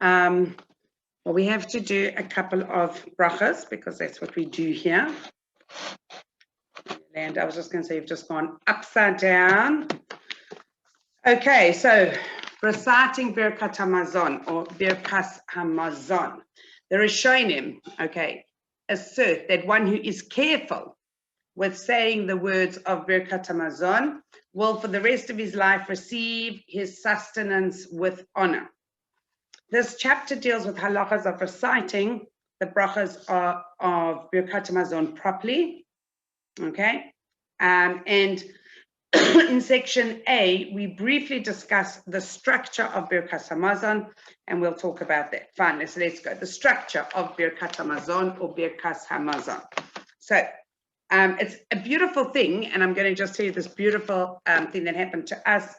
Well, we have to do a couple of brachas because that's what we do here. And I was just going to say, you've just gone upside down. Okay, so reciting Birkat Hamazon or Birkas Hamazon. The Rishonim, okay, assert that one who is careful with saying the words of Birkat Hamazon will for the rest of his life receive his sustenance with honor. This chapter deals with halachas of reciting the brachas of Birkat Hamazon properly, okay? And in section A, we briefly discuss the structure of Birkat Hamazon, and we'll talk about that. Fine, let's go. The structure of Birkat Hamazon or Birkat Hamazon. So it's a beautiful thing, and I'm going to just tell you this beautiful thing that happened to us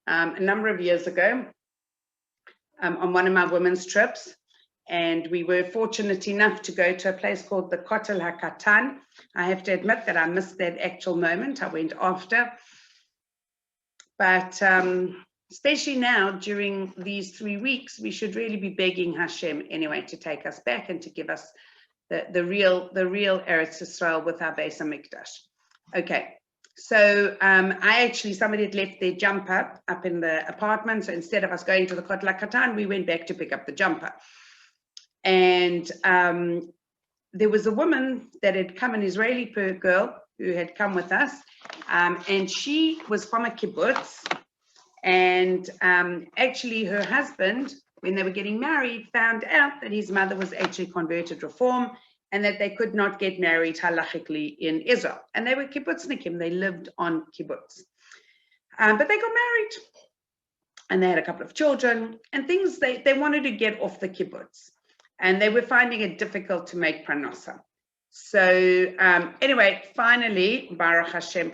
a number of years ago on one of my women's trips. And we were fortunate enough to go to a place called the Kotel HaKatan. I have to admit that I missed that actual moment. I went after. But especially now, during these 3 weeks, we should really be begging Hashem anyway to take us back and to give us the real Eretz Yisrael with our Beis HaMikdash. Okay, so somebody had left their jumper up in the apartment. So instead of us going to the Kotel HaKatan, we went back to pick up the jumper. And there was a woman that had come, an Israeli girl who had come with us, and she was from a kibbutz. And actually her husband, when they were getting married, found out that his mother was actually converted Reform and that they could not get married halachically in Israel. And they were kibbutznikim, they lived on kibbutz. But they got married and they had a couple of children and things, they wanted to get off the kibbutz. And they were finding it difficult to make parnasa. So anyway, finally, Baruch Hashem,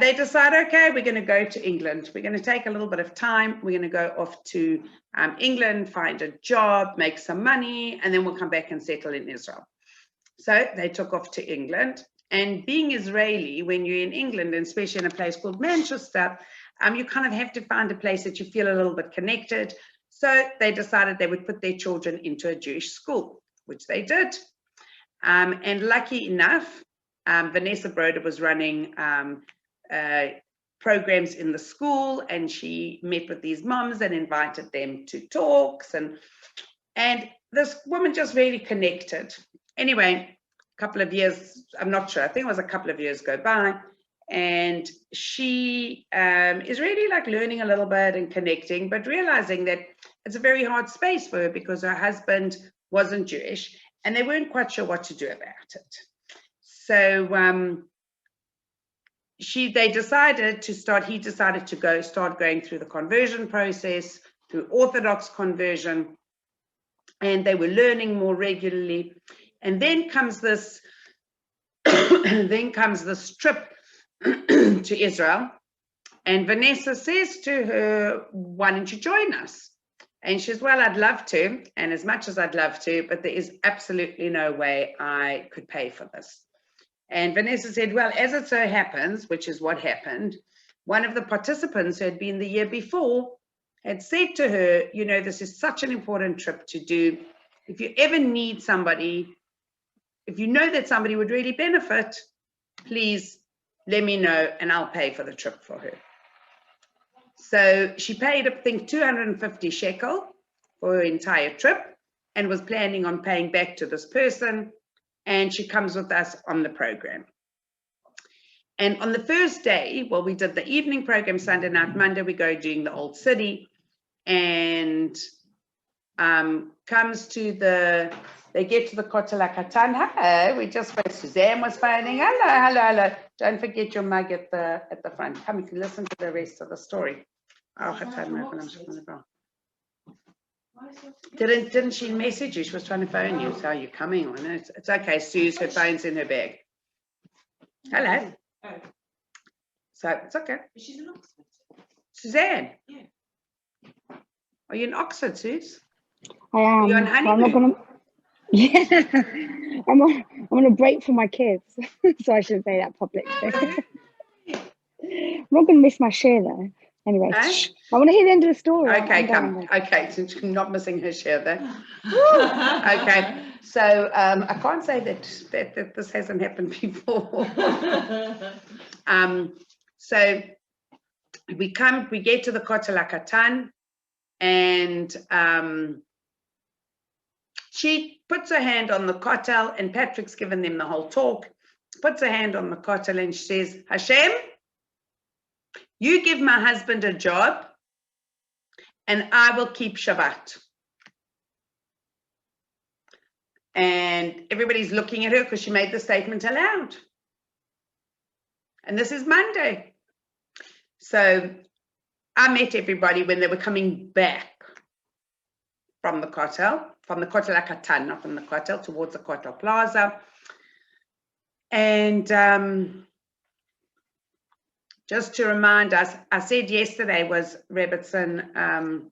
they decided, okay, we're going to go to England. We're going to take a little bit of time. We're going to go off to England, find a job, make some money, and then we'll come back and settle in Israel. So they took off to England. And being Israeli, when you're in England, and especially in a place called Manchester, you kind of have to find a place that you feel a little bit connected. So they decided they would put their children into a Jewish school, which they did. And lucky enough, Vanessa Broder was running programs in the school, and she met with these moms and invited them to talks. And this woman just really connected. Anyway, a couple of years, I'm not sure, I think it was a couple of years go by. And she is really like learning a little bit and connecting, but realizing that it's a very hard space for her because her husband wasn't Jewish and they weren't quite sure what to do about it. So he decided to start going through the conversion process, through Orthodox conversion, and they were learning more regularly. And then comes this trip to Israel, and Vanessa says to her, why don't you join us? And she says, well, I'd love to, and as much as I'd love to, but there is absolutely no way I could pay for this. And Vanessa said, well, as it so happens, which is what happened, one of the participants who had been the year before had said to her, you know, this is such an important trip to do. If you ever need somebody, if you know that somebody would really benefit, please let me know and I'll pay for the trip for her. So she paid, I think, 250 shekel for her entire trip and was planning on paying back to this person. And she comes with us on the program. And on the first day, well, we did the evening program, Sunday night, Monday, we go doing the Old City, and they get to the Kotel HaKatan. Hello, we just went. Suzanne was phoning. Hello. Don't forget your mug at the front. Come, you can listen to the rest of the story. Didn't she message you? She was trying to phone you. So are you coming? Well, no, it's okay, Suze. Her phone's in her bag. Hello. Oh. So it's okay. She's in Oxford. Suzanne. Yeah. Are you in Oxford, Suze? I am. Are you on honeymoon? I'm on a break for my kids, so I shouldn't say that publicly. I'm not going to miss my share though. Anyway, Eh? shh, I want to hear the end of the story. Okay, I'm come. going. Okay, since you're not missing her share there. Okay, so I can't say that this hasn't happened before. So we get to the Kotel HaKatan, and she puts her hand on the Kotel, and Patrick's given them the whole talk, puts her hand on the Kotel, and she says, Hashem, you give my husband a job, and I will keep Shabbat. And everybody's looking at her because she made the statement aloud. And this is Monday. So I met everybody when they were coming back from the Kotel HaKatan, not from the Kotel, towards the Kotel Plaza. And just to remind us, I said yesterday was Rebbetzin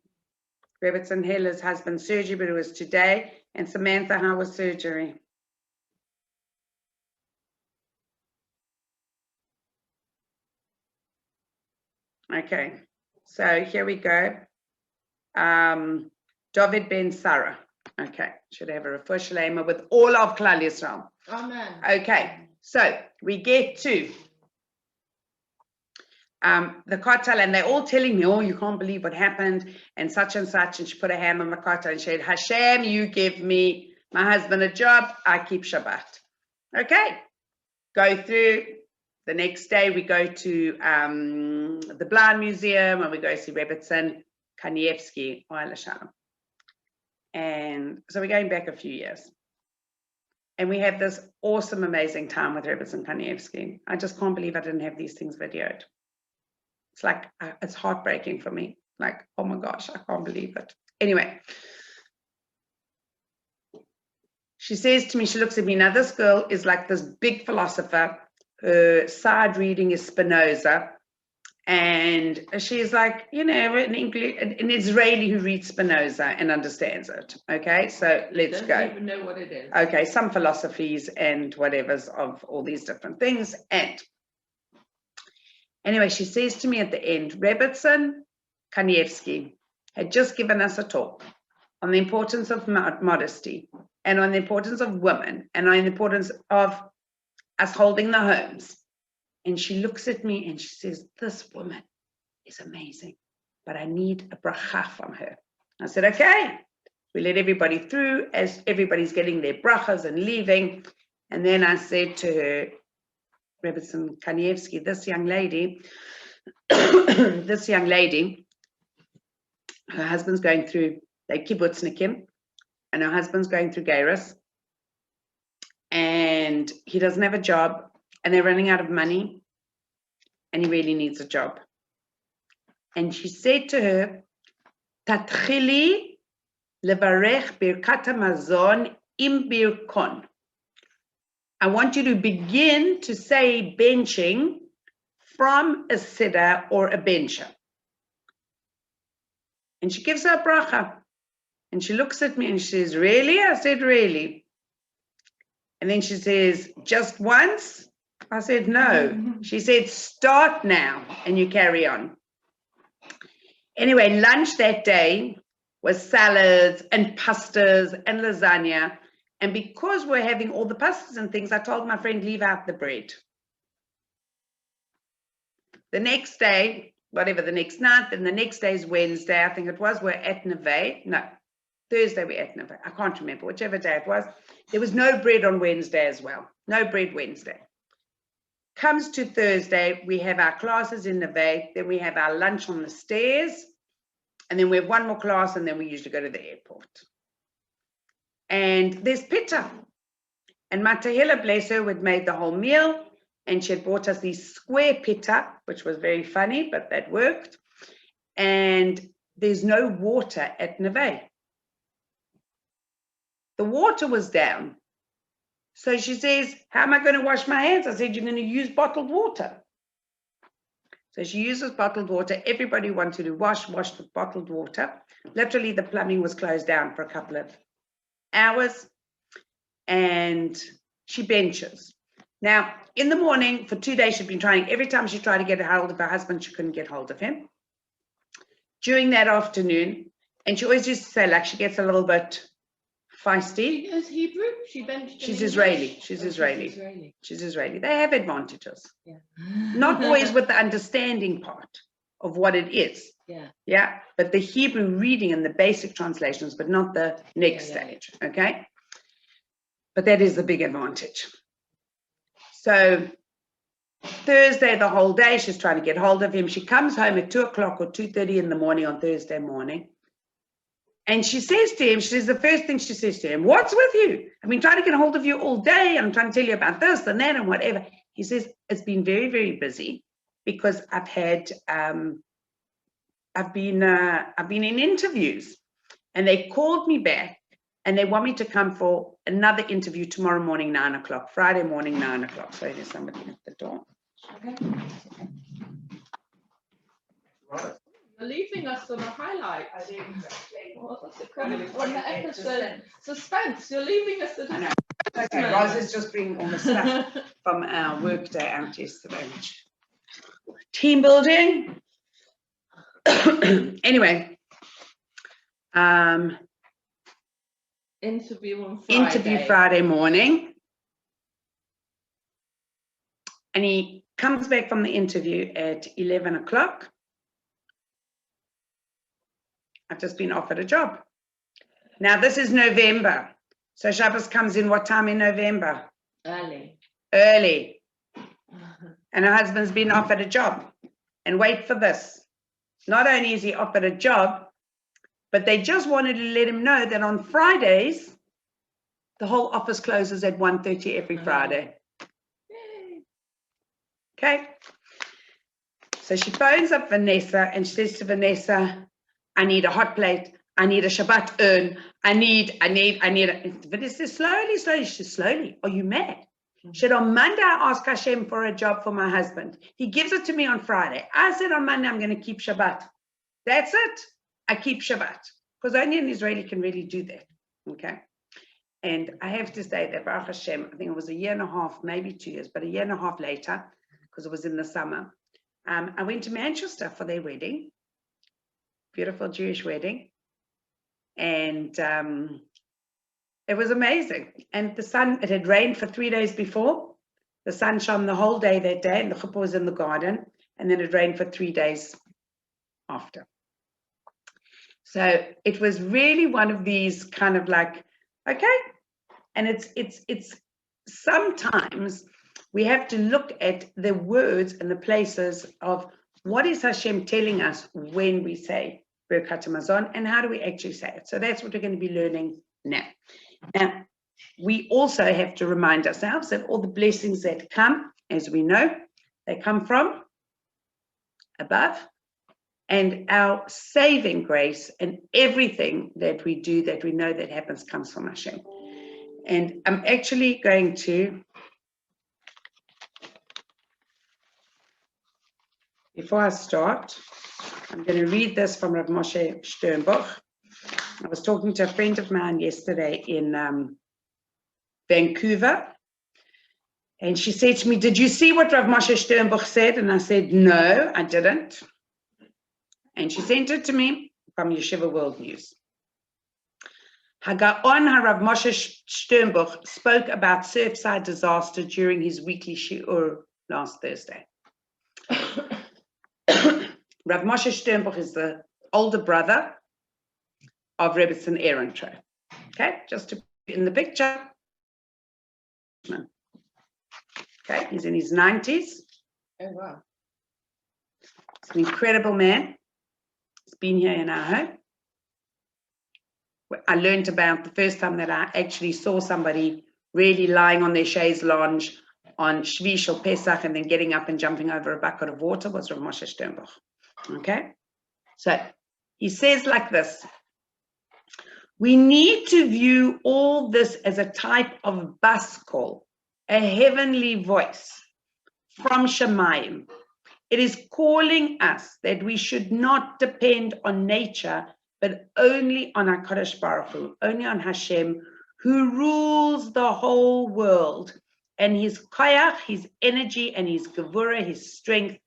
Heller's husband's surgery, but it was today. And Samantha, how was surgery? Okay, so here we go. David Ben Sarah. Okay, should have a refuah shalema with all of Klal Yisrael. Amen. Okay, so we get to the kotel, and they're all telling me, oh, you can't believe what happened, and such, and she put her hand on the kotel and she said, Hashem, you give me, my husband, a job, I keep Shabbat. Okay, go through. The next day we go to the Blind Museum, and we go see Rebbetzin Kanievsky, and so we're going back a few years. And we have this awesome, amazing time with Rebbetzin Kanievsky. I just can't believe I didn't have these things videoed. It's like, it's heartbreaking for me. Like, oh my gosh, I can't believe it. Anyway, she says to me, she looks at me, now this girl is like this big philosopher. Her side reading is Spinoza. And she's like, you know, an Israeli who reads Spinoza and understands it. Okay, so let's go. Doesn't even know what it is. Okay, some philosophies and whatever's of all these different things. And anyway, she says to me at the end, Rebbetzin Kanievsky had just given us a talk on the importance of modesty, and on the importance of women, and on the importance of us holding the homes. And she looks at me and she says, this woman is amazing, but I need a bracha from her. I said, okay. We let everybody through as everybody's getting their brachas and leaving. And then I said to her, Rebbetzin Kanievsky, this young lady, her husband's going through, they kibbutznikim, and her husband's going through Geiras, and he doesn't have a job, and they're running out of money, and he really needs a job. And she said to her, Tatchili levarech birkat hamazon im birkon. I want you to begin to say benching from a siddur or a bencher. And she gives her a bracha. And she looks at me and she says, really? I said, really? And then she says, just once? I said, no. She said, start now, and you carry on. Anyway, lunch that day was salads and pastas and lasagna. And because we're having all the pastas and things, I told my friend, leave out the bread. The next day, whatever, the next night, then the next day is Wednesday, I think it was, we're at Neve. No, Thursday we're at Neve. I can't remember, whichever day it was. There was no bread on Wednesday as well. No bread Wednesday. Comes to Thursday, we have our classes in Neve, then we have our lunch on the stairs, and then we have one more class, and then we usually go to the airport. And there's pita. And Matahila, bless her, had made the whole meal, and she had bought us these square pita, which was very funny, but that worked. And there's no water at Neve. The water was down. So she says, how am I going to wash my hands? I said, you're going to use bottled water. So she uses bottled water. Everybody wanted to wash with bottled water. Literally, the plumbing was closed down for a couple of hours. And she benches. Now, in the morning, for 2 days, she'd been trying. Every time she tried to get a hold of her husband, she couldn't get hold of him. during that afternoon, and she always used to say, like, she gets a little bit feisty. She knows Hebrew? She's Israeli. She's Israeli. She's Israeli. They have advantages. Yeah. Not always with the understanding part of what it is. Yeah. Yeah. But the Hebrew reading and the basic translations, but not the next stage. Okay. But that is the big advantage. So Thursday, the whole day, she's trying to get hold of him. She comes home at 2 o'clock or 2:30 in the morning on Thursday morning. And she says to him, the first thing she says to him, "What's with you? I've been trying to get a hold of you all day. I'm trying to tell you about this and that and whatever." He says, "It's been very, very busy because I've been in interviews, and they called me back and they want me to come for another interview tomorrow morning, 9 o'clock, Friday morning, 9 o'clock. So there's somebody at the door. Okay. Right. You're leaving us on a highlight. I do. What's it called? On the episode suspense. You're leaving us at a okay, Roz is just bringing all the stuff from our work day out yesterday. Team building. Anyway. Interview on Friday. Interview Friday morning. And he comes back from the interview at 11 o'clock. I've just been offered a job. Now, this is November. So Shabbos comes in what time in November? Early. Early. And her husband's been offered a job. And wait for this. Not only is he offered a job, but they just wanted to let him know that on Fridays, the whole office closes at 1:30 every Friday. Okay. So she phones up Vanessa and she says to Vanessa, "I need a hot plate. I need a Shabbat urn. I need Vanessa says, slowly. She says, slowly. Are you mad? She said, on Monday, I asked Hashem for a job for my husband. He gives it to me on Friday. I said, on Monday, I'm going to keep Shabbat. That's it. I keep Shabbat. Because only an Israeli can really do that. Okay. And I have to say that Baruch Hashem, I think it was a year and a half, maybe 2 years, but a year and a half later, because it was in the summer, I went to Manchester for their wedding. Beautiful Jewish wedding. And it was amazing. And the sun, it had rained for 3 days before. The sun shone the whole day that day, and the chuppah was in the garden. And then it rained for 3 days after. So it was really one of these kind of like, okay. And it's sometimes we have to look at the words and the places of what is Hashem telling us when we say Birkat Hamazon, and how do we actually say it? So that's what we're going to be learning now. Now, we also have to remind ourselves that all the blessings that come, as we know, they come from above, and our saving grace and everything that we do that we know that happens comes from Hashem. And I'm actually going to, before I start, I'm going to read this from Rav Moshe Sternbuch. I was talking to a friend of mine yesterday in Vancouver, and she said to me, "Did you see what Rav Moshe Sternbuch said?" And I said, "No, I didn't." And she sent it to me from Yeshiva World News. Hagaon Rav Moshe Sternbuch spoke about Surfside disaster during his weekly shiur last Thursday. Rav Moshe Sternbuch is the older brother of Rebbetzin Aaron Tro. Okay, just to be in the picture. Okay, he's in his 90s. Oh, wow. He's an incredible man. He's been here in our home. I learned about the first time that I actually saw somebody really lying on their chaise lounge on Shvish or Pesach and then getting up and jumping over a bucket of water was Rav Moshe Sternbuch. Okay, so he says like this: we need to view all this as a type of bus call, a heavenly voice from Shemayim. It is calling us that we should not depend on nature, but only on HaKadosh Baruch Hu, only on Hashem, who rules the whole world. And his koyach, his energy, and his gevurah, his strength,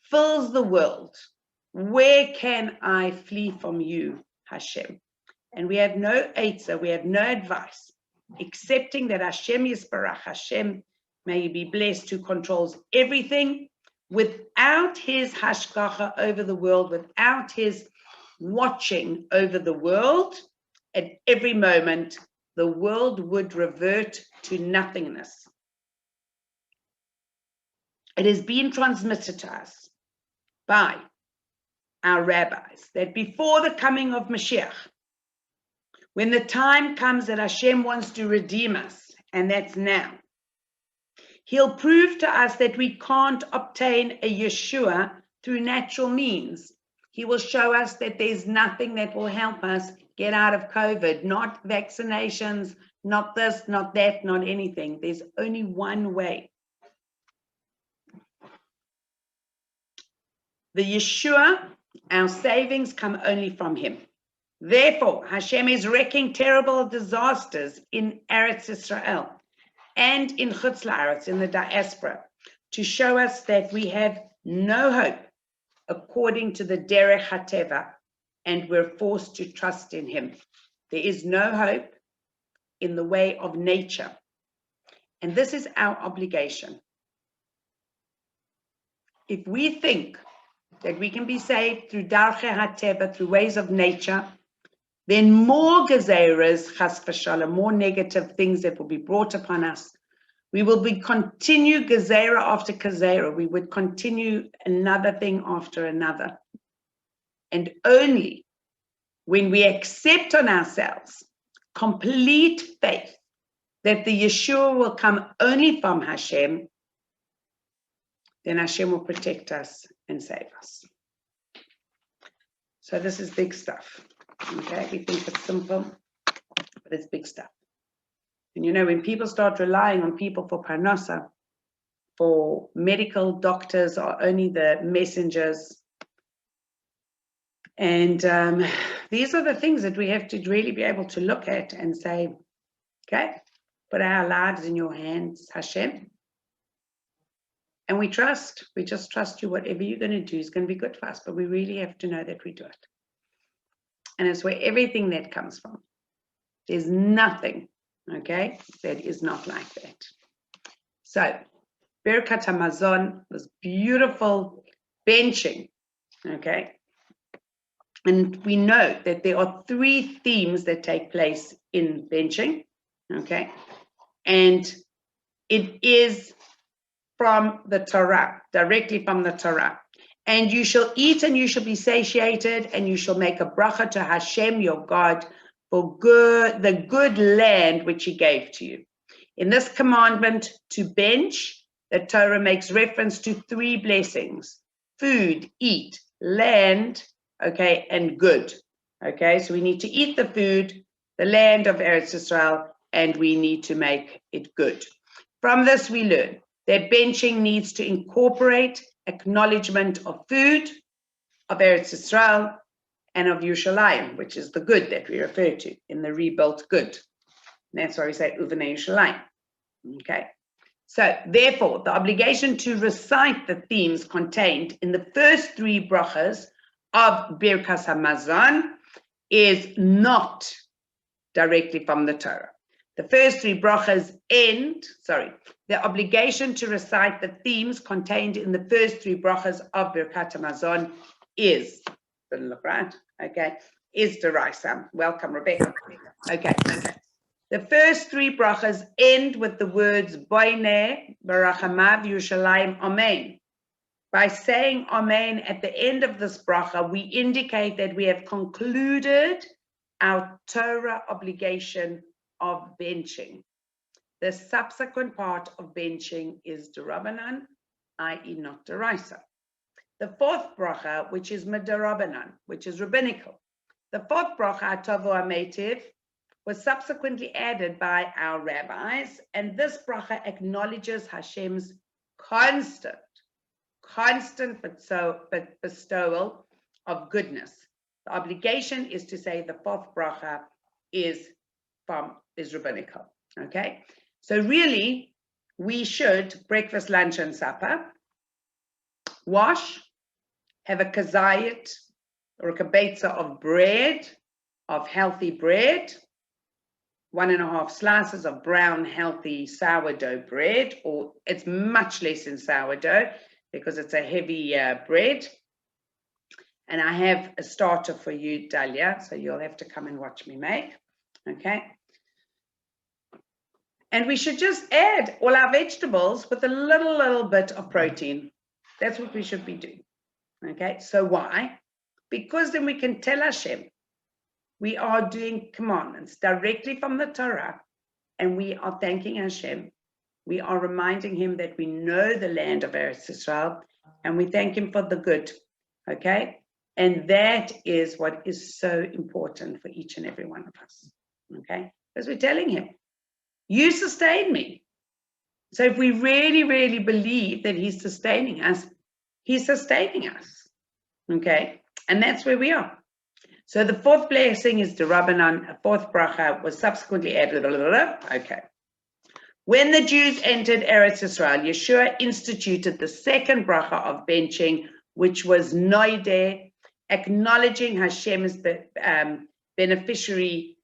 fills the world. Where can I flee from you, Hashem? And we have no answer, we have no advice, accepting that Hashem Yisbarach, Hashem, may he be blessed, who controls everything, without his hashgacha over the world, without his watching over the world, at every moment, the world would revert to nothingness. It has been transmitted to us by our rabbis that before the coming of Mashiach, when the time comes that Hashem wants to redeem us, and that's now, he'll prove to us that we can't obtain a Yeshua through natural means. He will show us that there's nothing that will help us get out of COVID, not vaccinations, not this, not that, not anything. There's only one way. The Yeshua, our savings, come only from him. Therefore, Hashem is wreaking terrible disasters in Eretz Israel and in Chutz La'aretz, in the diaspora, to show us that we have no hope according to the Derech HaTeva, and we're forced to trust in him. There is no hope in the way of nature. And this is our obligation. If we think that we can be saved through Darchei HaTeva, through ways of nature, then more gezeras, chas v'shalom, more negative things that will be brought upon us. We will be continue gezerah after gezerah. We would continue another thing after another. And only when we accept on ourselves complete faith that the Yeshua will come only from Hashem, then Hashem will protect us and save us. So this is big stuff. Okay, we think it's simple, but it's big stuff. And you know, when people start relying on people for parnasa, for medical doctors are only the messengers. And these are the things that we have to really be able to look at and say, okay, put our lives in your hands, Hashem. And we just trust you. Whatever you're going to do is going to be good for us, but we really have to know that we do it. And it's where everything that comes from. There's nothing, okay, that is not like that. So, Birkat HaMazon was beautiful benching, okay? And we know that there are 3 themes that take place in benching, okay? And it is from the Torah, directly from the Torah. And you shall eat and you shall be satiated, and you shall make a bracha to Hashem your God for the good land which he gave to you. In this commandment to bench, the Torah makes reference to 3 blessings: food, eat, land, okay, and good. Okay, so we need to eat the food, the land of Eretz Israel, and we need to make it good. From this we learn that benching needs to incorporate acknowledgement of food, of Eretz Israel, and of Yerushalayim, which is the good that we refer to in the rebuilt good. And that's why we say Uvenei Yerushalayim. Okay. So therefore, the obligation to recite the themes contained in the first 3 brachas of Birkas HaMazon is not directly from the Torah. The first 3 brachas the obligation to recite the themes contained in the first 3 brachas of Birkat HaMazon is, doesn't look right, okay, is Deraisa. Welcome, Rebecca. Okay. The first 3 brachas end with the words Boineh, Barachamav, Yerushalayim, Amen. By saying Amen at the end of this bracha, we indicate that we have concluded our Torah obligation of benching. The subsequent part of benching is D'Rabbanan, i.e. not Deraisa. The 4th bracha, which is Mid'Rabbanan, which is rabbinical. The 4th bracha, Tovo HaMeitiv, was subsequently added by our rabbis, and this bracha acknowledges Hashem's constant bestowal of goodness. The obligation is to say the 4th bracha is rabbinical. Okay, so really we should breakfast, lunch, and supper, wash, have a kazayit or a kibetza of bread, of healthy bread, 1.5 slices of brown, healthy sourdough bread, or it's much less in sourdough because it's a heavy bread. And I have a starter for you, Dalia, so you'll have to come and watch me make, okay? And we should just add all our vegetables with a little bit of protein. That's what we should be doing, okay? So why? Because then we can tell Hashem, we are doing commandments directly from the Torah, and we are thanking Hashem. We are reminding him that we know the land of Eretz Israel, and we thank him for the good, okay? And that is what is so important for each and every one of us, okay? Because we're telling him, you sustain me. So if we really believe that he's sustaining us, he's sustaining us, okay? And that's where we are. So the fourth blessing is the Rabbanan, a fourth bracha was subsequently added. Okay. When the Jews entered Eretz Israel, Yeshua instituted the second bracha of benching, which was noideh, acknowledging Hashem's beneficiary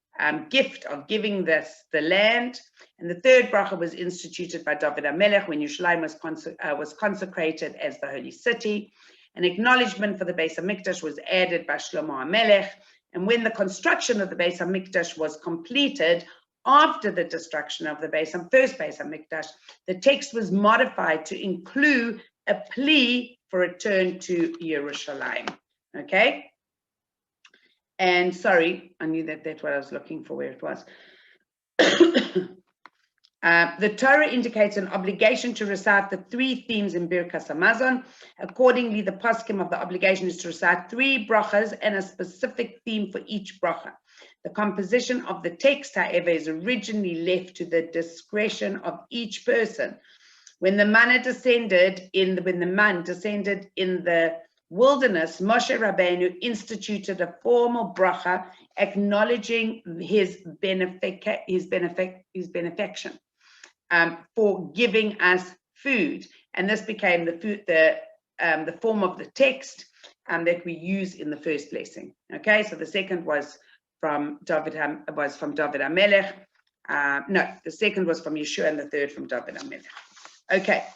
gift of giving the land. And the third bracha was instituted by David HaMelech when Yerushalayim was consecrated as the holy city. An acknowledgement for the Beis HaMikdash was added by Shlomo HaMelech. And when the construction of the Beis HaMikdash was completed, after the destruction of the first Beis HaMikdash, the text was modified to include a plea for return to Yerushalayim. Okay? And sorry, I knew that's what I was looking for, where it was. The Torah indicates an obligation to recite the 3 themes in Birkas Hamazon. Accordingly, the poskim of the obligation is to recite 3 brachas and a specific theme for each bracha. The composition of the text, however, is originally left to the discretion of each person. When the man descended in the wilderness, Moshe Rabbeinu instituted a formal bracha acknowledging his benefaction. For giving us food, and this became the form of the text that we use in the first blessing. Okay, so the second was from David HaMelech. No, the second was from Yeshua, and the third from David HaMelech. Okay,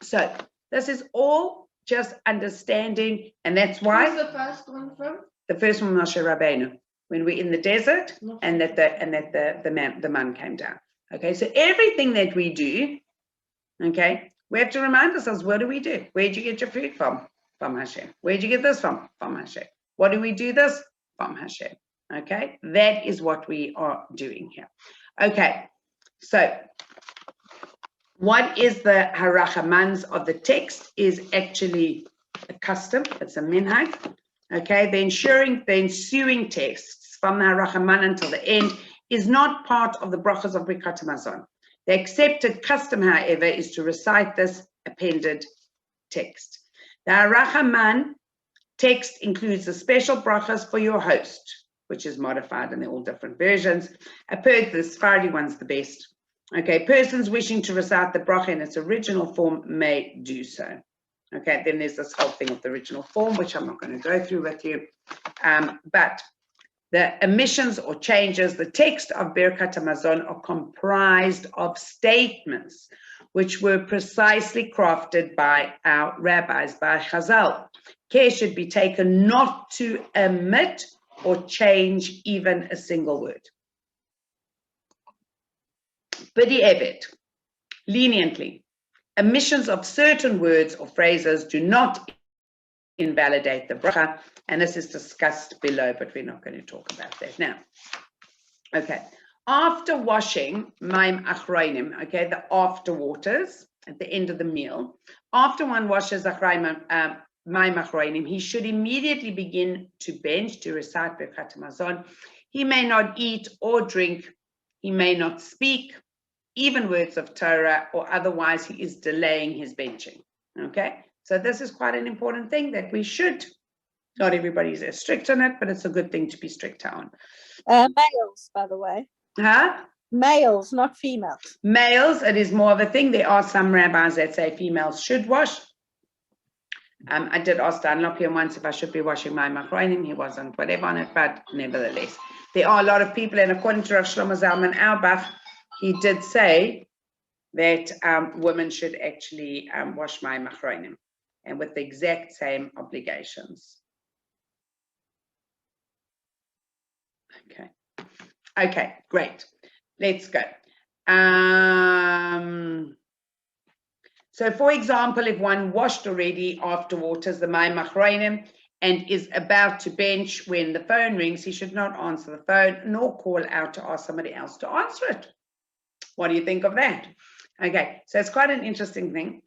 so this is all just understanding, and that's why. Who's the first one from? The first one, Moshe Rabbeinu, when we're in the desert, and that the man came down. Okay, so everything that we do, okay, we have to remind ourselves, what do we do? Where'd you get your food from? From Hashem. Where'd you get this from? From Hashem. What do we do this? From Hashem. Okay, that is what we are doing here. Okay, so what is the harachamans of the text is actually a custom, it's a minhag. Okay, the ensuing texts from the harachaman until the end is not part of the brachas of Birkat Hamazon. The accepted custom, however, is to recite this appended text. The harachaman text includes the special brachas for your host, which is modified, and they're all different versions. The Sephardi one's the best. Okay, persons wishing to recite the bracha in its original form may do so. Okay, then there's this whole thing of the original form, which I'm not going to go through with you. But the omissions or changes, the text of Birkat Hamazon are comprised of statements which were precisely crafted by our rabbis, by Chazal. Care should be taken not to omit or change even a single word. B'di'evet, leniently, omissions of certain words or phrases do not invalidate the bracha, and this is discussed below, but we're not going to talk about that now. Okay, after washing maim achronim, okay, the after waters at the end of the meal, after one washes maim achronim, he should immediately begin to bench, to recite Birkat Hamazon. He may not eat or drink, he may not speak, even words of Torah, or otherwise he is delaying his benching. Okay, so this is quite an important thing that we should. Not everybody is as strict on it, but it's a good thing to be strict on. Males, by the way. Huh? Males, not females. Males, it is more of a thing. There are some rabbis that say females should wash. I did ask Dan Lopian once if I should be washing my machronim. He wasn't whatever on it, but nevertheless, there are a lot of people, and according to Rav Shlomo Zalman Auerbach, he did say that women should actually wash my machronim, and with the exact same obligations. Okay, great. Let's go. So, for example, if one washed already after waters the Mai Machronim and is about to bench when the phone rings, he should not answer the phone nor call out to ask somebody else to answer it. What do you think of that? Okay, so it's quite an interesting thing,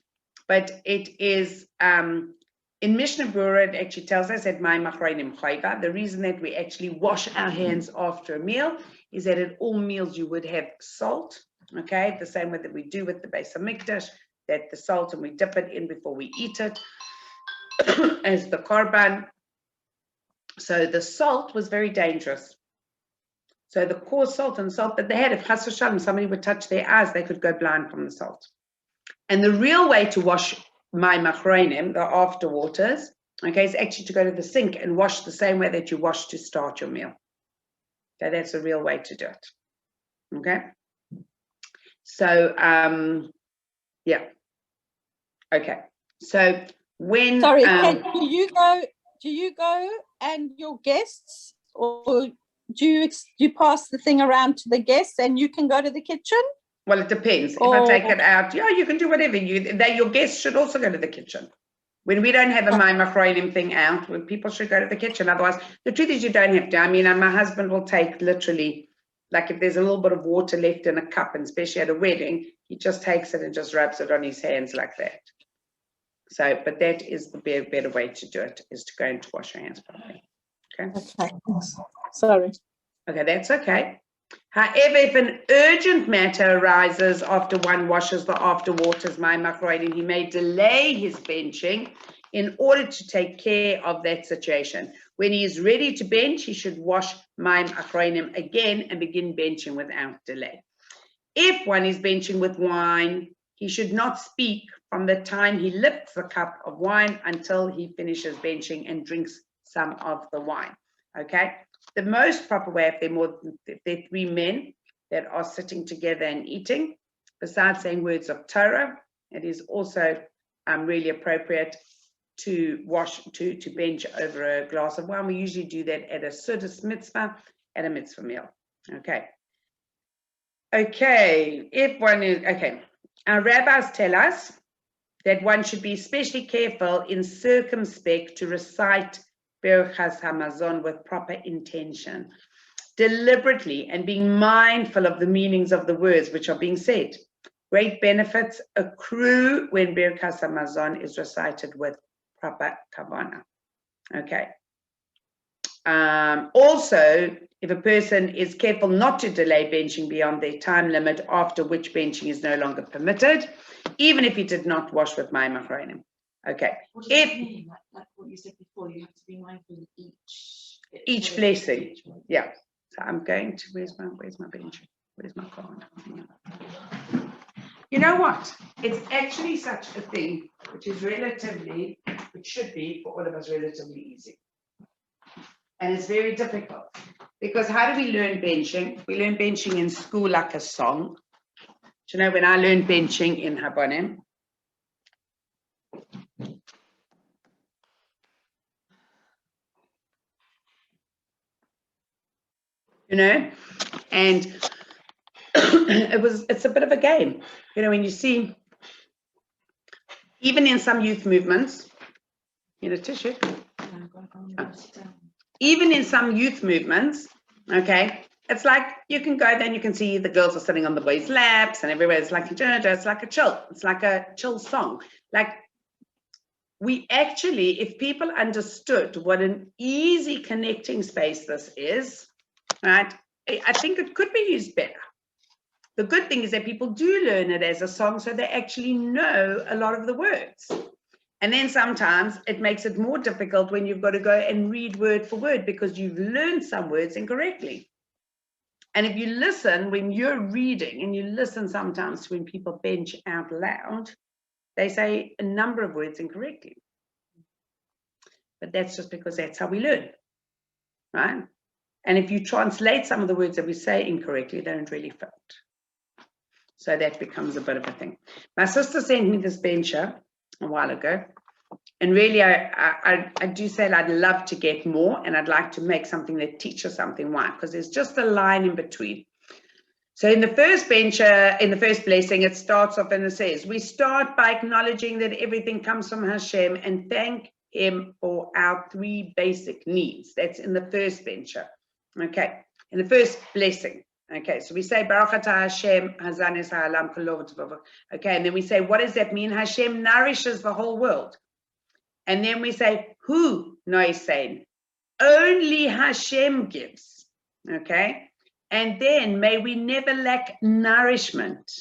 but it is in Mishnah Berurah, it actually tells us that Mai Machronim Chayva. The reason that we actually wash our hands after a meal is that at all meals you would have salt, okay, the same way that we do with the Beis HaMikdash, that the salt, and we dip it in before we eat it as the korban. So the salt was very dangerous. So the coarse salt and salt that they had, if chas v'shalom somebody would touch their eyes, they could go blind from the salt. And the real way to wash my machronim, the after waters, okay, is actually to go to the sink and wash the same way that you wash to start your meal. Okay, that's a real way to do it. Okay. So yeah. Okay. So when Sorry, do you go and your guests, or do you pass the thing around to the guests and you can go to the kitchen? Well, it depends. If I take it out, yeah, you can do whatever. Your guests should also go to the kitchen. When we don't have a Mai Machronim thing out, when people should go to the kitchen. Otherwise, the truth is you don't have to. I mean, my husband will take literally, like if there's a little bit of water left in a cup, and especially at a wedding, he just takes it and just rubs it on his hands like that. So, but that is the better way to do it, is to go and to wash your hands properly. Okay. Okay. Sorry. Okay, that's okay. However, if an urgent matter arises after one washes the after waters Mai Machronim, he may delay his benching in order to take care of that situation. When he is ready to bench, he should wash Mai Machronim again and begin benching without delay. If one is benching with wine, he should not speak from the time he lifts the cup of wine until he finishes benching and drinks some of the wine. Okay? The most proper way, if there are three men that are sitting together and eating, besides saying words of Torah, it is also really appropriate to bench over a glass of wine. We usually do that at a Sudas mitzvah, at a mitzvah meal. Okay. Okay. Our rabbis tell us that one should be especially careful in circumspect to recite Berachas Hamazon with proper intention, deliberately, and being mindful of the meanings of the words which are being said. Great benefits accrue when Berachas Hamazon is recited with proper kavanah. Okay. Also, if a person is careful not to delay benching beyond their time limit, after which benching is no longer permitted, even if he did not wash with Mai Machronim. Okay. What does that mean? Like what you said before, you have to be mindful of each blessing. Yeah. So I'm going to, where's my bench? Where's my card? You know what? It's actually such a thing which is relatively, which should be for all of us relatively easy. And it's very difficult, because how do we learn benching? We learn benching in school like a song. Do you know, when I learned benching in Habonim, you know, and it's a bit of a game, you know, when you see, even in some youth movements, you know, tissue, even in some youth movements, okay, it's like you can go there and you can see the girls are sitting on the boys' laps and everywhere. It's like it's like a chill song. Like, we actually, if people understood what an easy connecting space this is, right, I think it could be used better. The good thing is that people do learn it as a song, so they actually know a lot of the words. And then sometimes it makes it more difficult when you've got to go and read word for word, because you've learned some words incorrectly. And if you listen when you're reading, and you listen sometimes when people bench out loud, they say a number of words incorrectly. but that's just because that's how we learn, right? And if you translate some of the words that we say incorrectly, they don't really fit. So that becomes a bit of a thing. My sister sent me this bencher a while ago. And really, I do say that I'd love to get more, and I'd like to make something that teaches something. Why? Because there's just a line in between. So in the first bencher, in the first blessing, it starts off and it says, we start by acknowledging that everything comes from Hashem and thank him for our 3 basic needs. That's in the first bencher. Okay, in the first blessing. Okay, so we say Baruch atah Hashem Hazanis Ha'alam Kol. Okay, and then we say, what does that mean? Hashem nourishes the whole world. And then we say, who noisein? Only Hashem gives. Okay, and then may we never lack nourishment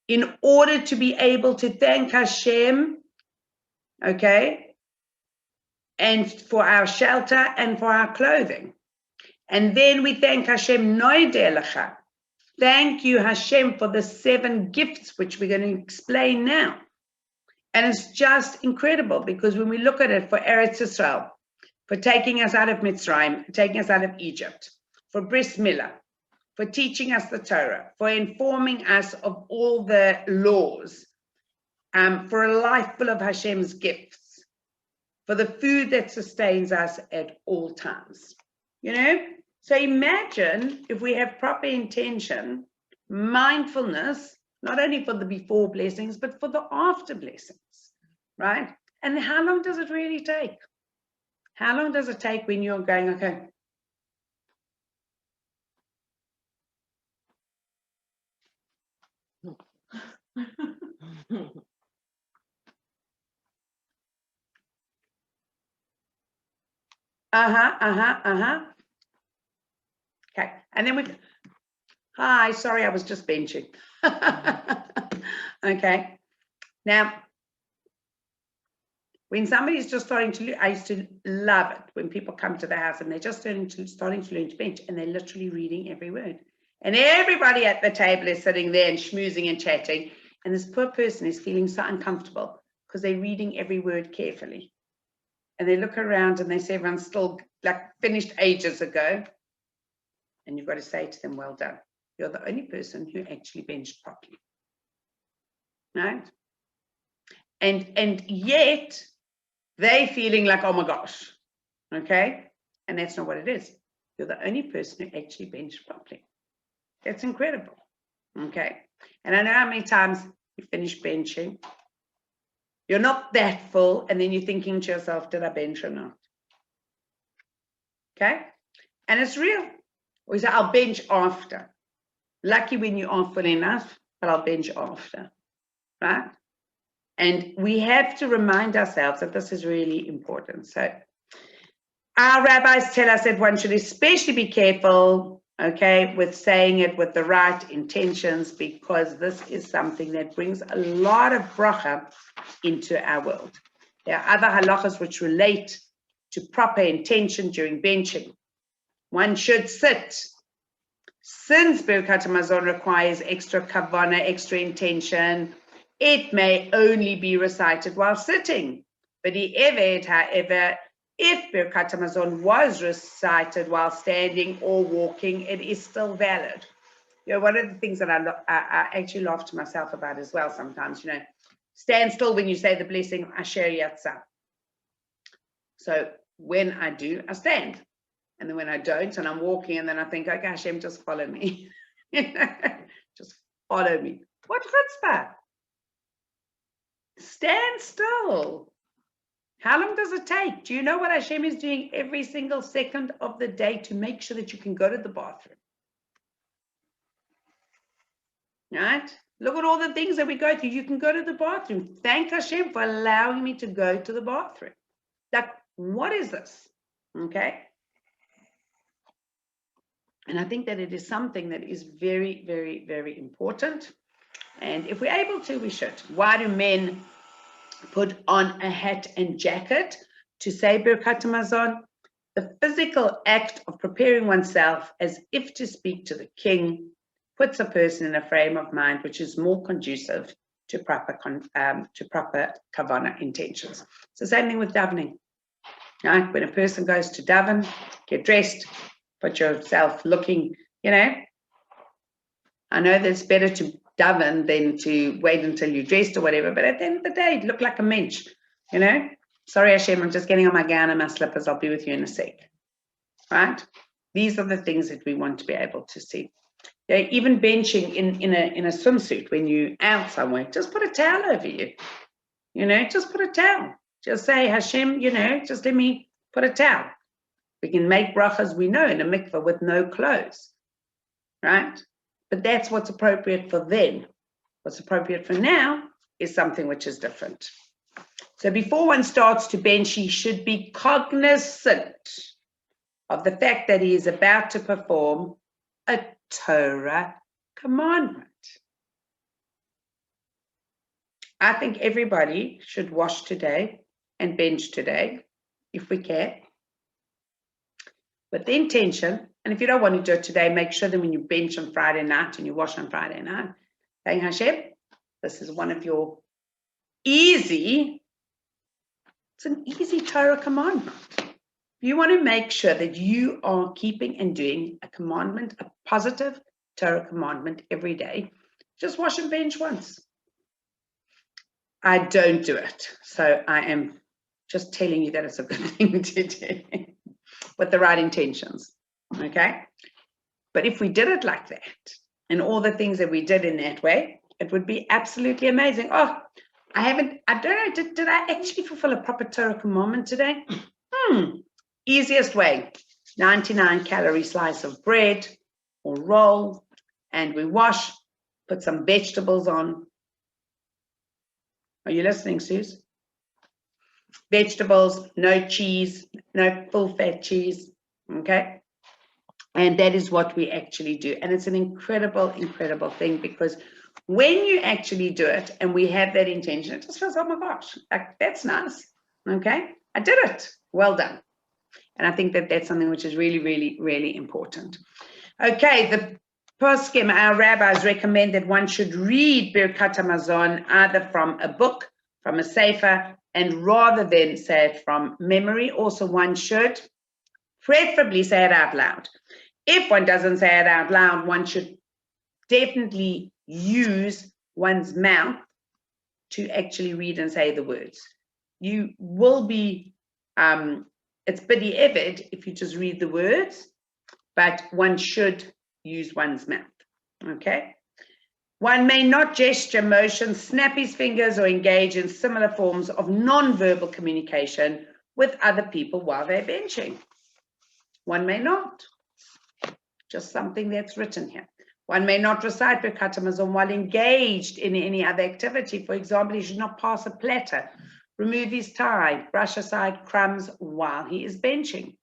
in order to be able to thank Hashem. Okay, and for our shelter and for our clothing. And then we thank Hashem, Noideh Lecha. Thank you, Hashem, for the 7 gifts, which we're going to explain now. And it's just incredible, because when we look at it, for Eretz Yisrael, for taking us out of Mitzrayim, taking us out of Egypt, for Bris Milah, for teaching us the Torah, for informing us of all the laws, for a life full of Hashem's gifts, for the food that sustains us at all times. You know, so imagine if we have proper intention, mindfulness, not only for the before blessings, but for the after blessings, right? And how long does it really take? How long does it take when you're going, okay, okay, and then we, hi, sorry, I was just benching. Okay, now, when somebody's just starting to, I used to love it when people come to the house and they're just starting to learn to bench, and they're literally reading every word. And everybody at the table is sitting there and schmoozing and chatting, and this poor person is feeling so uncomfortable because they're reading every word carefully. And they look around and they say everyone's still like finished ages ago. And you've got to say to them, well done. You're the only person who actually benched properly. Right? And yet they're feeling like, oh my gosh. Okay? And that's not what it is. You're the only person who actually benched properly. That's incredible. Okay? And I know how many times you finish benching. You're not that full, and then you're thinking to yourself, did I bench or not? Okay? And it's real. We say, I'll bench after. Lucky when you are full enough, but I'll bench after. Right? And we have to remind ourselves that this is really important. So our rabbis tell us that one should especially be careful, okay, with saying it with the right intentions, because this is something that brings a lot of bracha into our world. There are other halachas which relate to proper intention during benching. One should sit. Since Birkat HaMazon requires extra kavana, extra intention, it may only be recited while sitting. But however, if Birkat HaMazon was recited while standing or walking, it is still valid. You know, one of the things that I actually laugh to myself about as well sometimes, you know, stand still when you say the blessing, Asher Yatzah. So when I do, I stand. And then when I don't, and I'm walking, and then I think, okay, Hashem, just follow me. Just follow me. What chutzpah? Stand still. How long does it take? Do you know what Hashem is doing every single second of the day to make sure that you can go to the bathroom? Right? Look at all the things that we go through. You can go to the bathroom. Thank Hashem for allowing me to go to the bathroom. Like, what is this? Okay? And I think that it is something that is very, very, very important. And if we're able to, we should. Why do men put on a hat and jacket to say Birkat HaMazon? The physical act of preparing oneself as if to speak to the king puts a person in a frame of mind which is more conducive to proper kavana intentions. It's the same thing with davening. Right? When a person goes to daven, get dressed, put yourself looking, you know. I know that it's better to daven than to wait until you're dressed or whatever, but at the end of the day, look like a mensch, you know. Sorry, Hashem, I'm just getting on my gown and my slippers. I'll be with you in a sec. Right? These are the things that we want to be able to see. Yeah, even benching in a swimsuit when you're out somewhere, just put a towel over you. You know, just put a towel. Just say, Hashem, you know, just let me put a towel. We can make brachas, we know, in a mikveh with no clothes, right? But that's what's appropriate for then. What's appropriate for now is something which is different. So before one starts to bench, he should be cognizant of the fact that he is about to perform a Torah commandment. I think everybody should wash today and bench today, if we can, with the intention, and if you don't want to do it today, make sure that when you bench on Friday night and you wash on Friday night, saying, Hashem, this is one of your it's an easy Torah commandment. You want to make sure that you are keeping and doing a commandment, a positive Torah commandment every day. Just wash and bench once. I don't do it. So I am just telling you that it's a good thing to do with the right intentions. Okay? But if we did it like that, and all the things that we did in that way, it would be absolutely amazing. Oh, I don't know, did I actually fulfill a proper Torah commandment today? Easiest way, 99 calorie slice of bread or roll, and we wash, put some vegetables on. Are you listening, Suze? Vegetables, no cheese, no full fat cheese, okay? And that is what we actually do. And it's an incredible, incredible thing, because when you actually do it and we have that intention, it just feels, oh my gosh, like, that's nice, okay? I did it, well done. And I think that that's something which is really, really, really important. Okay, the poskim, our rabbis recommend that one should read Birkat HaMazon either from a book, from a sefer, and rather than say it from memory, also one should preferably say it out loud. If one doesn't say it out loud, one should definitely use one's mouth to actually read and say the words. You will be, it's bidi evid if you just read the words, but one should use one's mouth, okay? One may not gesture, motion, snap his fingers, or engage in similar forms of non-verbal communication with other people while they're benching. One may not. Just something that's written here. One may not recite Birkat HaMazon while engaged in any other activity. For example, he should not pass a platter, remove his tie, brush aside crumbs while he is benching.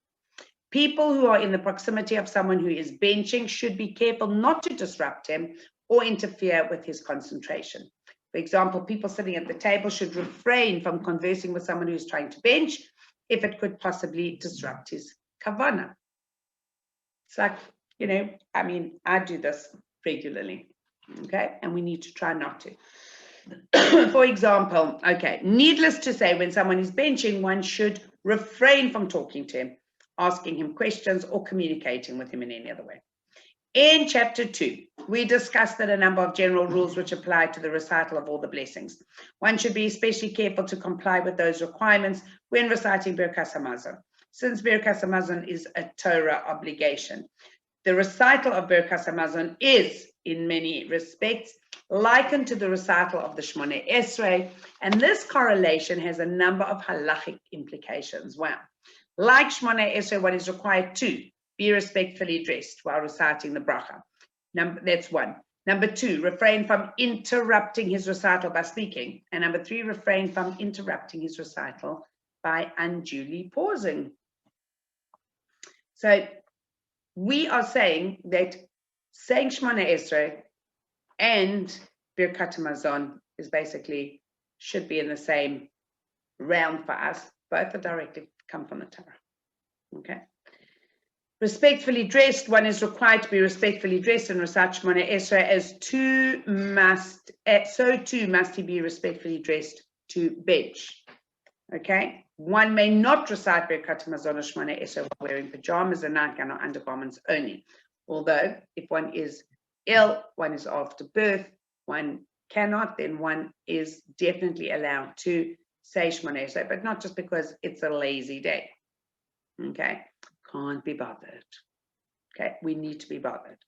People who are in the proximity of someone who is benching should be careful not to disrupt him or interfere with his concentration. For example, people sitting at the table should refrain from conversing with someone who is trying to bench if it could possibly disrupt his kavanah. It's like, you know, I mean, I do this regularly, okay? And we need to try not to. For example, okay, needless to say, when someone is benching, one should refrain from talking to him, asking him questions, or communicating with him in any other way. In chapter 2, we discussed that a number of general rules which apply to the recital of all the blessings. One should be especially careful to comply with those requirements when reciting Birkat HaMazon, since Birkat HaMazon is a Torah obligation. The recital of Birkat HaMazon is, in many respects, likened to the recital of the Shmoneh Esrei, and this correlation has a number of halachic implications. Wow. Like Shmoneh Esrei, one is required to be respectfully dressed while reciting the bracha. That's one. Number 2, refrain from interrupting his recital by speaking. And number 3, refrain from interrupting his recital by unduly pausing. So we are saying that saying Shmoneh Esrei and Birkat HaMazon is basically, should be in the same round for us. Both are directly come from the Torah. Okay. Respectfully dressed, one is required to be respectfully dressed and recite Shmoneh Esrei, so too must he be respectfully dressed to bench. Okay. One may not recite Birkat Hamazon or Shemona Esrei while wearing pajamas, a nightgown, or undergarments only. Although, if one is ill, one is after birth, one cannot, then one is definitely allowed to say Shemona Esrei, but not just because it's a lazy day. Okay, can't be bothered. Okay, we need to be bothered.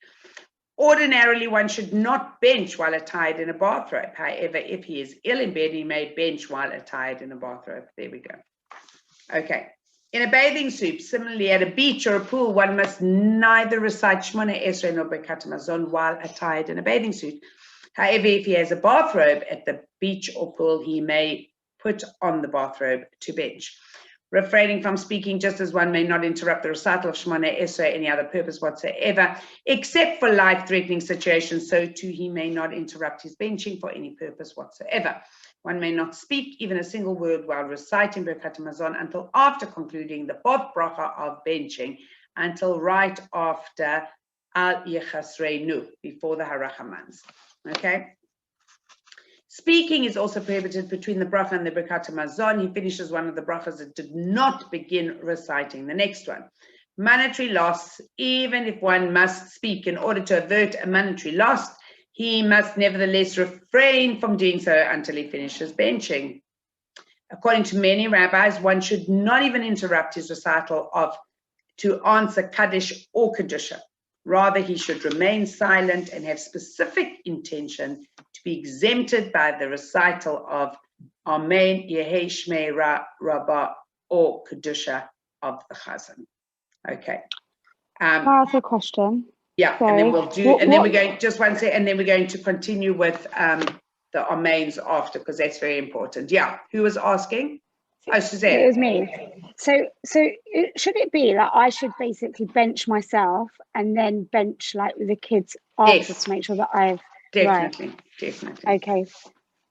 Ordinarily, one should not bench while attired in a bathrobe. However, if he is ill in bed, he may bench while attired in a bathrobe. There we go. Okay. In a bathing suit, similarly at a beach or a pool, one must neither recite Shemona Esrei nor Birkat Hamazon while attired in a bathing suit. However, if he has a bathrobe at the beach or pool, he may put on the bathrobe to bench. Refraining from speaking, just as one may not interrupt the recital of Shemona Esrei any other purpose whatsoever, except for life-threatening situations, so too he may not interrupt his benching for any purpose whatsoever. One may not speak even a single word while reciting Birkat Hamazon until after concluding the fourth bracha of benching, until right after Al Yechasreinu, before the Harachamans. Okay? Speaking is also prohibited between the bracha and the Birkat Hamazon. He finishes one of the brachas and did not begin reciting the next one. Monetary loss, even if one must speak in order to avert a monetary loss, he must nevertheless refrain from doing so until he finishes benching. According to many rabbis, one should not even interrupt his recital to answer Kaddish or Kedusha. Rather, he should remain silent and have specific intention to be exempted by the recital of Amen, Yehei Shmei Rabbah, or Kedusha of the Chazan. Okay. Can I ask a question? Yeah, Sorry. and then we'll do, and then we're going, just one second, and then we're going to continue with the Amens after, because that's very important. Yeah, who was asking? Oh, Suzanne. It was me. So should it be like I should basically bench myself and then bench like with the kids after Yes. to make sure that I've Definitely. okay,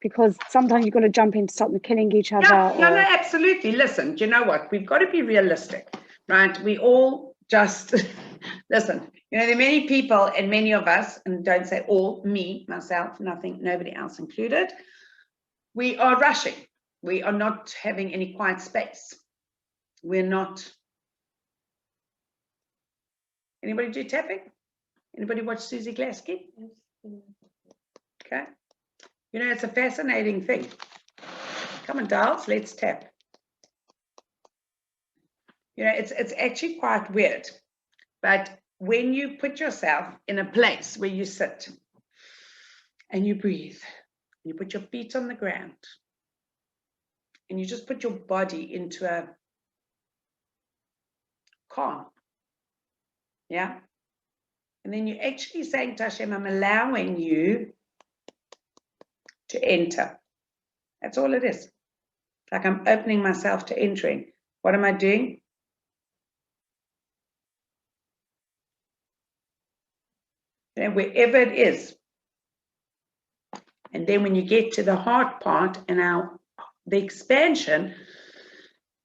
because sometimes you've got to jump in to stop them killing each other. Yeah, no, absolutely. Listen, do you know what? We've got to be realistic, right? We all just listen. You know, there are many people, and many of us, and don't say all, me, myself, nothing, nobody else included. We are rushing. We are not having any quiet space. We're not. Anybody do tapping? Anybody watch Susie Glasky? Okay. You know, it's a fascinating thing. Come on, dolls, let's tap. You know, it's actually quite weird. But when you put yourself in a place where you sit and you breathe, you put your feet on the ground, and you just put your body into a calm. Yeah? And then you're actually saying to Hashem, I'm allowing you to enter. That's all it is. Like I'm opening myself to entering. What am I doing? You know, wherever it is. And then when you get to the heart part and now the expansion,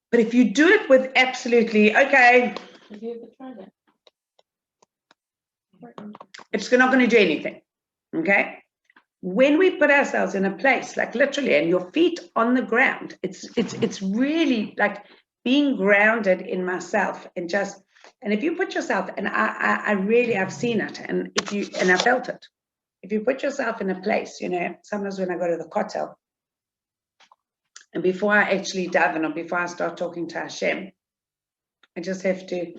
but if you do it with absolutely, okay, Have you ever tried it? it's not going to do anything. Okay? When we put ourselves in a place, like literally, and your feet on the ground, it's really like being grounded in myself and just, and if you put yourself, and I really, I've seen it, and I felt it. If you put yourself in a place, you know, sometimes when I go to the kotel, and before I actually daven or before I start talking to Hashem, I just have to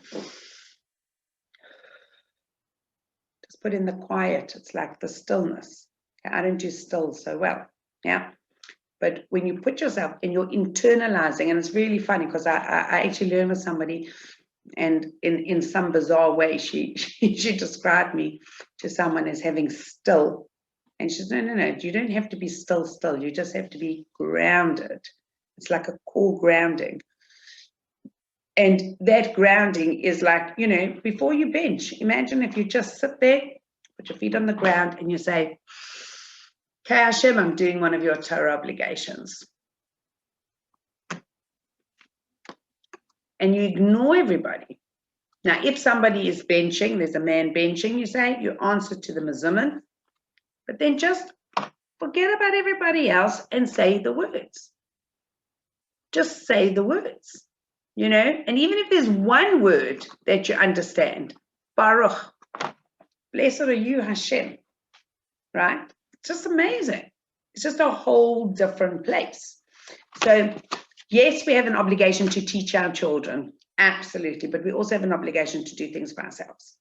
just put in the quiet. It's like the stillness. I don't do still so well, yeah. But when you put yourself and you're internalizing, and it's really funny because I actually learned with somebody, and in some bizarre way, she described me to someone as having still, and she said, no, you don't have to be still. You just have to be grounded. It's like a core grounding. And that grounding is like, you know, before you bench, imagine if you just sit there, put your feet on the ground, and you say, okay, Hashem, I'm doing one of your Torah obligations. And you ignore everybody. Now, if somebody is benching, there's a man benching, you say, you answer to the Mazuman, but then just forget about everybody else and say the words. just say the words, you know, and even if there's one word that you understand, Baruch, blessed are you, Hashem, right? It's just amazing. It's just a whole different place. So, yes, we have an obligation to teach our children, absolutely, but we also have an obligation to do things for ourselves.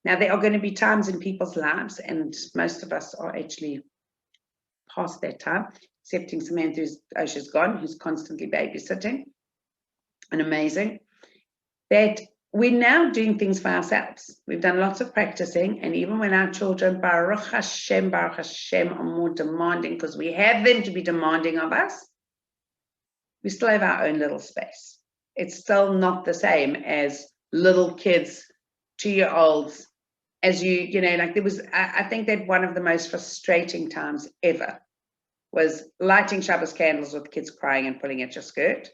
Now, there are going to be times in people's lives, and most of us are actually past that time, excepting Samantha, she's gone, who's constantly babysitting, and amazing, that we're now doing things for ourselves. We've done lots of practicing, and even when our children, Baruch Hashem, are more demanding, because we have them to be demanding of us, we still have our own little space. It's still not the same as little kids, 2-year-olds, as you know, like there was, I think that one of the most frustrating times ever was lighting Shabbos candles with kids crying and pulling at your skirt,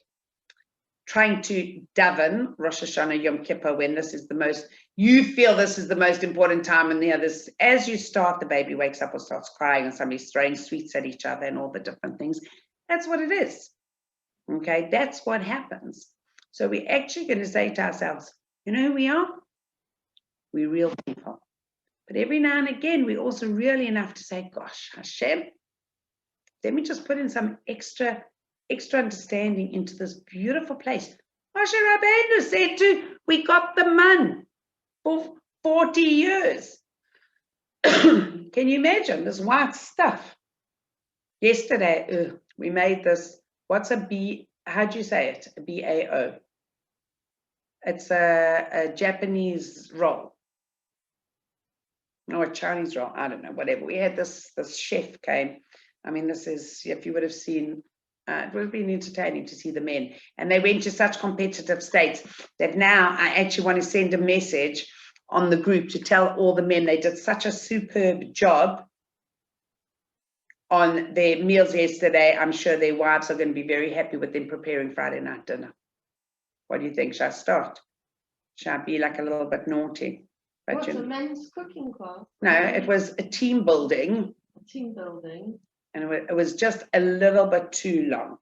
trying to daven Rosh Hashanah, Yom Kippur, when this is the most, you feel this is the most important time, and the others, as you start, the baby wakes up or starts crying, and somebody's throwing sweets at each other and all the different things. That's what it is. Okay, that's what happens. So we're actually going to say to ourselves, you know who we are? We're real people. But every now and again, we're also really enough to say, gosh, Hashem, let me just put in some extra understanding into this beautiful place. Moshe Rabbeinu said we got the man for 40 years. Can you imagine this white stuff? Yesterday, we made this, what's a B, how do you say it? A B-A-O. It's a Japanese roll. Or a Chinese roll, I don't know, whatever. We had this chef came. I mean, this is, if you would have seen, it would have been entertaining to see the men. And they went to such competitive states that now I actually want to send a message on the group to tell all the men they did such a superb job on their meals yesterday. I'm sure their wives are going to be very happy with them preparing Friday night dinner. What do you think? Shall I start? Shall I be like a little bit naughty? But What's a men's cooking class? No, it was a team building. A team building. And it was just a little bit too long.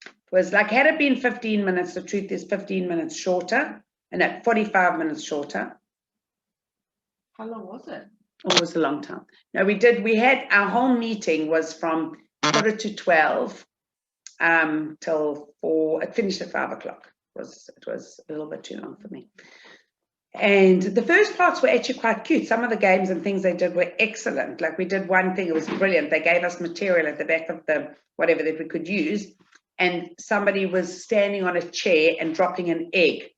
It was like, had it been 15 minutes, the truth is 15 minutes shorter, and at 45 minutes shorter. How long was it? Oh, it was a long time. No, we had, our whole meeting was from 11:45 till 4, it finished at 5 o'clock. It was a little bit too long for me. And the first parts were actually quite cute. Some of the games and things they did were excellent. Like we did one thing, it was brilliant. They gave us material at the back of the whatever that we could use. And somebody was standing on a chair and dropping an egg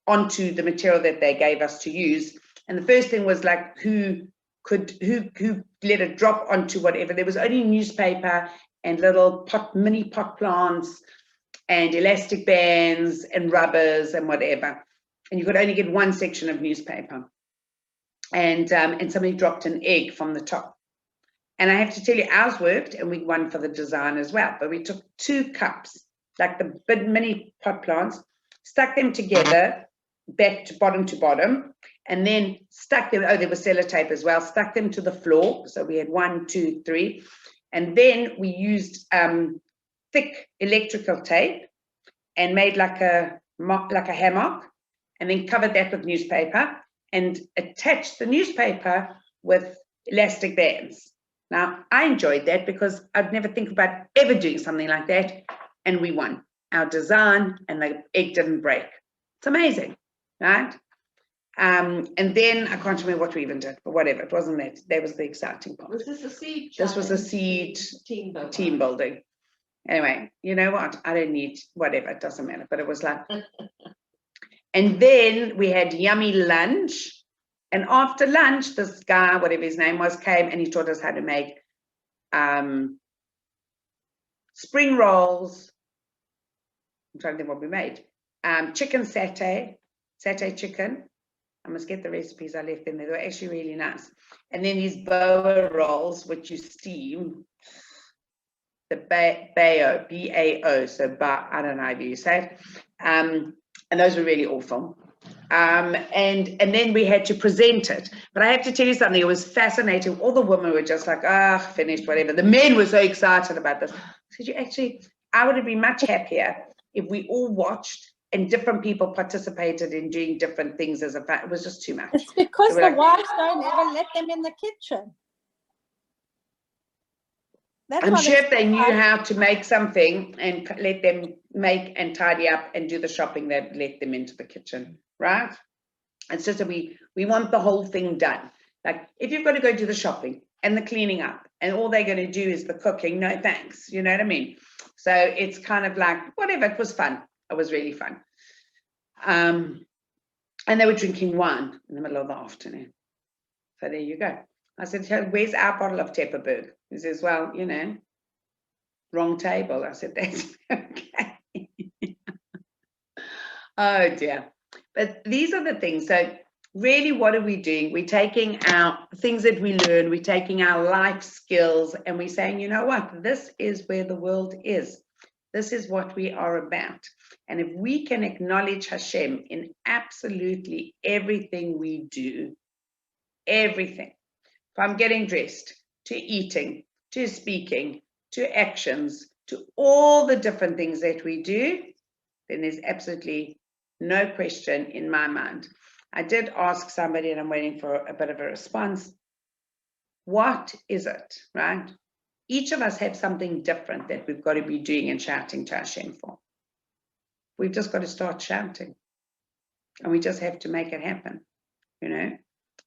onto the material that they gave us to use. And the first thing was like, who let it drop onto whatever. There was only newspaper and little mini pot plants and elastic bands and rubbers and whatever. And you could only get one section of newspaper. And somebody dropped an egg from the top. And I have to tell you, ours worked, and we won for the design as well. But we took 2 cups, like the big mini pot plants, stuck them together, back to bottom, and then stuck them, there was sellotape as well, stuck them to the floor. So we had 1, 2, 3. And then we used thick electrical tape and made like a hammock, and then covered that with newspaper and attached the newspaper with elastic bands. Now, I enjoyed that because I'd never think about ever doing something like that, and we won our design, and the egg didn't break. It's amazing, right? And then I can't remember what we even did, but whatever, it wasn't that. That was the exciting part. Was this a seed? This was a seed team building. Anyway, you know what? I don't need whatever, it doesn't matter, but it was like, and then we had yummy lunch. And after lunch, this guy, whatever his name was, came and he taught us how to make spring rolls. I'm trying to think what we made. Chicken satay chicken. I must get the recipes, I left them there. They were actually really nice. And then these boa rolls, which you steam. The bao, B-A-O, so I don't know how you say it. And those were really awful. And then we had to present it. But I have to tell you something, it was fascinating. All the women were just like, finished, whatever. The men were so excited about this. So I would have been much happier if we all watched and different people participated in doing different things as a family. It was just too much. It's because They the were like, wives don't ever let them in the kitchen. That's I'm why sure if they knew wives- how to make something and let them make and tidy up and do the shopping, they'd let them into the kitchen, right? It's just that we want the whole thing done. Like if you've got to go do the shopping and the cleaning up and all they're going to do is the cooking, no thanks, you know what I mean? So it's kind of like, whatever, it was fun. It was really fun. And they were drinking wine in the middle of the afternoon. So there you go. I said, where's our bottle of Tepperberg? He says, well, you know, wrong table. I said, that's okay. Oh dear. But these are the things. So really, what are we doing? We're taking our things that we learn, we're taking our life skills, and we're saying, you know what? This is where the world is. This is what we are about. And if we can acknowledge Hashem in absolutely everything we do, everything, from getting dressed, to eating, to speaking, to actions, to all the different things that we do, then there's absolutely no question in my mind. I did ask somebody, and I'm waiting for a bit of a response. What is it, right? Each of us have something different that we've got to be doing and shouting to Hashem for. We've just got to start shouting. And we just have to make it happen, you know,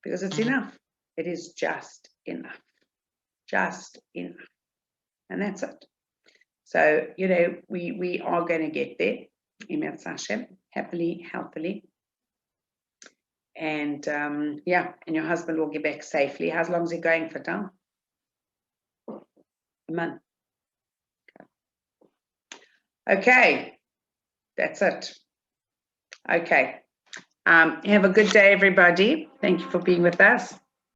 because it's enough. It is just enough. Just enough. And that's it. So, you know, we are going to get there, Emet Hashem, happily, healthily. And yeah, and your husband will get back safely. How long is he going for, Dal? A month. Okay, that's it. Okay. Have a good day, everybody. Thank you for being with us.